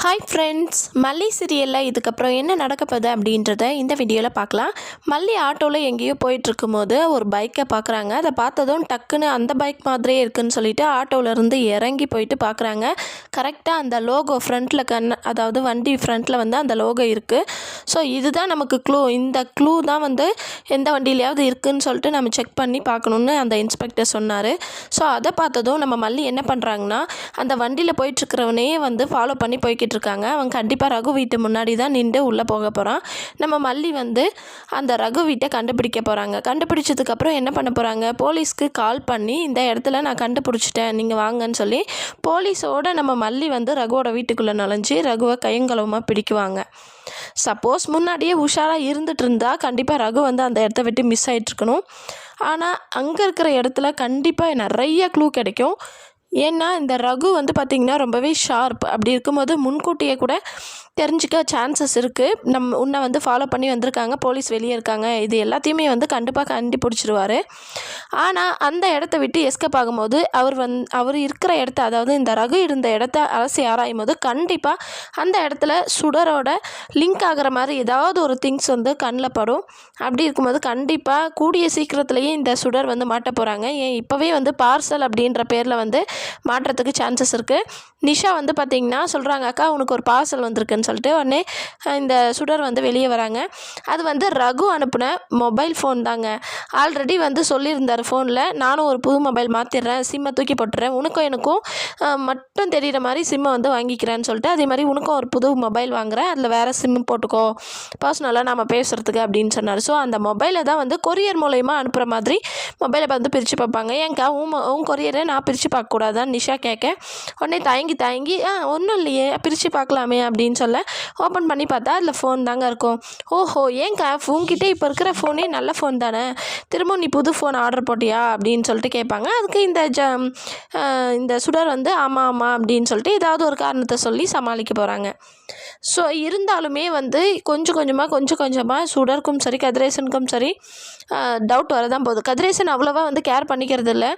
Hi friends, மல்லி சீரியலில் இதுக்கப்புறம் என்ன நடக்க போகுது அப்படின்றத இந்த வீடியோவில் பார்க்கலாம். மல்லி ஆட்டோவில் எங்கேயோ போயிட்டுருக்கும்போது ஒரு பைக்கை பார்க்குறாங்க. அதை பார்த்ததும் டக்குன்னு அந்த பைக் மாதிரியே இருக்குதுன்னு சொல்லிட்டு ஆட்டோவிலேருந்து இறங்கி போயிட்டு பார்க்குறாங்க. கரெக்டாக அந்த லோகோ ஃப்ரண்ட்டில் அதாவது வண்டி ஃப்ரண்ட்டில் வந்து அந்த லோகோ இருக்குது. ஸோ இதுதான் நமக்கு க்ளூ. இந்த க்ளூ தான் வந்து எந்த வண்டியிலையாவது இருக்குதுன்னு சொல்லிட்டு நம்ம செக் பண்ணி பார்க்கணுன்னு அந்த இன்ஸ்பெக்டர் சொன்னார். ஸோ அதை பார்த்ததும் நம்ம மல்லி என்ன பண்ணுறாங்கன்னா, அந்த வண்டியில் போயிட்டுருக்கிறவனே வந்து ஃபாலோ பண்ணி போய்கிட்டு இருக்காங்க. அவன் கண்டிப்பாக ரகு வீட்டு முன்னாடி தான் நின்று உள்ளே போக போகிறான். நம்ம மல்லி வந்து அந்த ரகு வீட்டை கண்டுபிடிக்க போகிறாங்க. கண்டுபிடிச்சதுக்கப்புறம் என்ன பண்ண போகிறாங்க, போலீஸ்க்கு கால் பண்ணி இந்த இடத்துல நான் கண்டுபிடிச்சிட்டேன், நீங்கள் வாங்கன்னு சொல்லி போலீஸோடு நம்ம மல்லி வந்து ரகுவோட வீட்டுக்குள்ளே நுழைஞ்சி ரகுவை கையங்கலமாக பிடிக்குவாங்க. சப்போஸ் முன்னாடியே உஷாராக இருந்துகிட்டு இருந்தால் கண்டிப்பாக ரகு வந்து அந்த இடத்த விட்டு மிஸ் ஆகிட்ருக்கணும். ஆனால் அங்கே இருக்கிற இடத்துல கண்டிப்பாக நிறைய க்ளூ கிடைக்கும். ஏன்னா இந்த ரகு வந்து பார்த்திங்கன்னா ரொம்பவே ஷார்ப். அப்படி இருக்கும்போது முன்கூட்டியே கூட தெரிஞ்சிக்க சான்சஸ் இருக்குது. உன்னை வந்து ஃபாலோ பண்ணி வந்திருக்காங்க, போலீஸ் வெளியே இருக்காங்க, இது எல்லாத்தையுமே வந்து கண்டுபிடிச்சிருவார். ஆனால் அந்த இடத்த விட்டு எஸ்கேப் ஆகும்போது அவர் இருக்கிற இடத்த, அதாவது இந்த ரகு இருந்த இடத்த அலசி ஆராயும் போது கண்டிப்பாக அந்த இடத்துல சுடரோட லிங்க் ஆகிற மாதிரி ஏதாவது ஒரு திங்ஸ் வந்து கண்ணில் படும். அப்படி இருக்கும்போது கண்டிப்பாக கூடிய சீக்கிரத்துலேயே இந்த சுடர் வந்து மாட்ட போகிறாங்க. ஏன் இப்போவே வந்து பார்சல் அப்படின்ற பேரில் வந்து மாட்டுறதுக்கு சான்சஸ் இருக்குது. நிஷா வந்து பார்த்திங்கன்னா சொல்கிறாங்க, அக்கா உனக்கு ஒரு பார்சல் வந்திருக்குன்னு சொல்லிட்டு உடனே இந்த சுடர் வந்து வெளியே வராங்க. அது வந்து ரகு அனுப்பின மொபைல் ஃபோன் தாங்க. ஆல்ரெடி வந்து சொல்லியிருந்தார் ஃபோனில், நானும் ஒரு புது மொபைல் மாற்றிடுறேன், சிம்மை தூக்கி போட்டுறேன், உனக்கும் எனக்கும் மட்டும் தெரிகிற மாதிரி சிம்மை வந்து வாங்கிக்கிறேன்னு சொல்லிட்டு, அதே மாதிரி உனக்கும் ஒரு புது மொபைல் வாங்குகிறேன், அதில் வேறு சிம்மு போட்டுக்கோ பர்சனலாக நம்ம பேசுகிறதுக்கு அப்படின்னு சொன்னார். ஸோ அந்த மொபைலை தான் வந்து கொரியர் மூலயமா அனுப்புகிற மாதிரி மொபைலை வந்து பிரித்து பார்ப்பாங்க. ஏன்க்கா உன் கொரியரை நான் பிரித்து பார்க்கக்கூடாதான்னு நிஷா கேட்க, உடனே தயங்கி ஒன்றும் இல்லையே பிரித்து பார்க்கலாமே அப்படின்னு சொல்ல ஓப்பன் பண்ணி பார்த்தா அதில் ஃபோன் தாங்க இருக்கும். ஓஹோ, ஏன்க்கா உங்ககிட்ட இப்போ இருக்கிற ஃபோனே நல்ல ஃபோன் தானே, திரும்ப நீ புது ஃபோன் ஆர்டர் போட்டியா அப்படின்னு சொல்லிட்டு கேட்பாங்க. அதுக்கு இந்த சுடர் வந்து ஆமாம் அப்படின்னு சொல்லிட்டு ஏதாவது ஒரு காரணத்தை சொல்லி சமாளிக்க போகிறாங்க. ஸோ இருந்தாலுமே வந்து கொஞ்சம் கொஞ்சமாக சுடருக்கும் சரி கதிரேசனுக்கும் சரி டவுட் வரதான் போகுது. கதிரேசன் அவ்வளோவா வந்து கேர் பண்ணிக்கிறது இல்லை,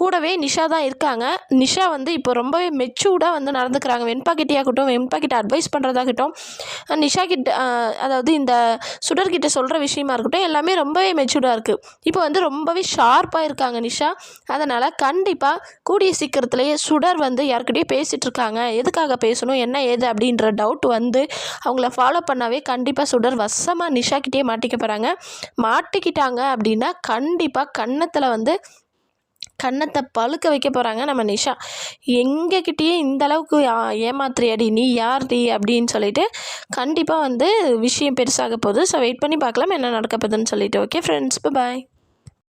கூடவே நிஷா தான் இருக்காங்க. நிஷா வந்து இப்போ ரொம்பவே மெச்சூர்டாக வந்து நடந்துக்கிறாங்க. வெண்பாக்கிட்டையாகட்டும், வெண்பாக்கிட்ட அட்வைஸ் பண்ணுறதாகட்டும், நிஷா கிட்ட அதாவது இந்த சுடர்கிட்ட சொல்கிற விஷயமா இருக்கட்டும், எல்லாமே ரொம்பவே மெச்சூர்டாக இருக்குது. இப்போ வந்து ரொம்பவே ஷார்ப்பாக இருக்காங்க நிஷா. அதனால் கண்டிப்பாக கூடிய சீக்கிரத்துலேயே சுடர் வந்து யார்கிட்டயே பேசிகிட்டு இருக்காங்க, எதுக்காக பேசணும் என்ன ஏது அப்படின்ற டவுட் வந்து அவங்கள ஃபாலோ பண்ணாவே கண்டிப்பாக சுடர் வசமாக நிஷாக்கிட்டே மாட்டிக்க போகிறாங்க. மாட்டிக்கிட்டாங்க அப்படின்னா கண்டிப்பாக கன்னத்தை பழுக்க வைக்க போகிறாங்க நம்ம நிஷா. எங்ககிட்டயே இந்த அளவுக்கு ஏமாத்திரியாடி, நீ யார்டி அப்படின்னு சொல்லிட்டு கண்டிப்பாக வந்து விஷயம் பெருசாக போகுது. ஸோ வெயிட் பண்ணி பார்க்கலாம் என்ன நடக்க போகுதுன்னு சொல்லிட்டு. ஓகே ஃப்ரெண்ட்ஸ், பாய்.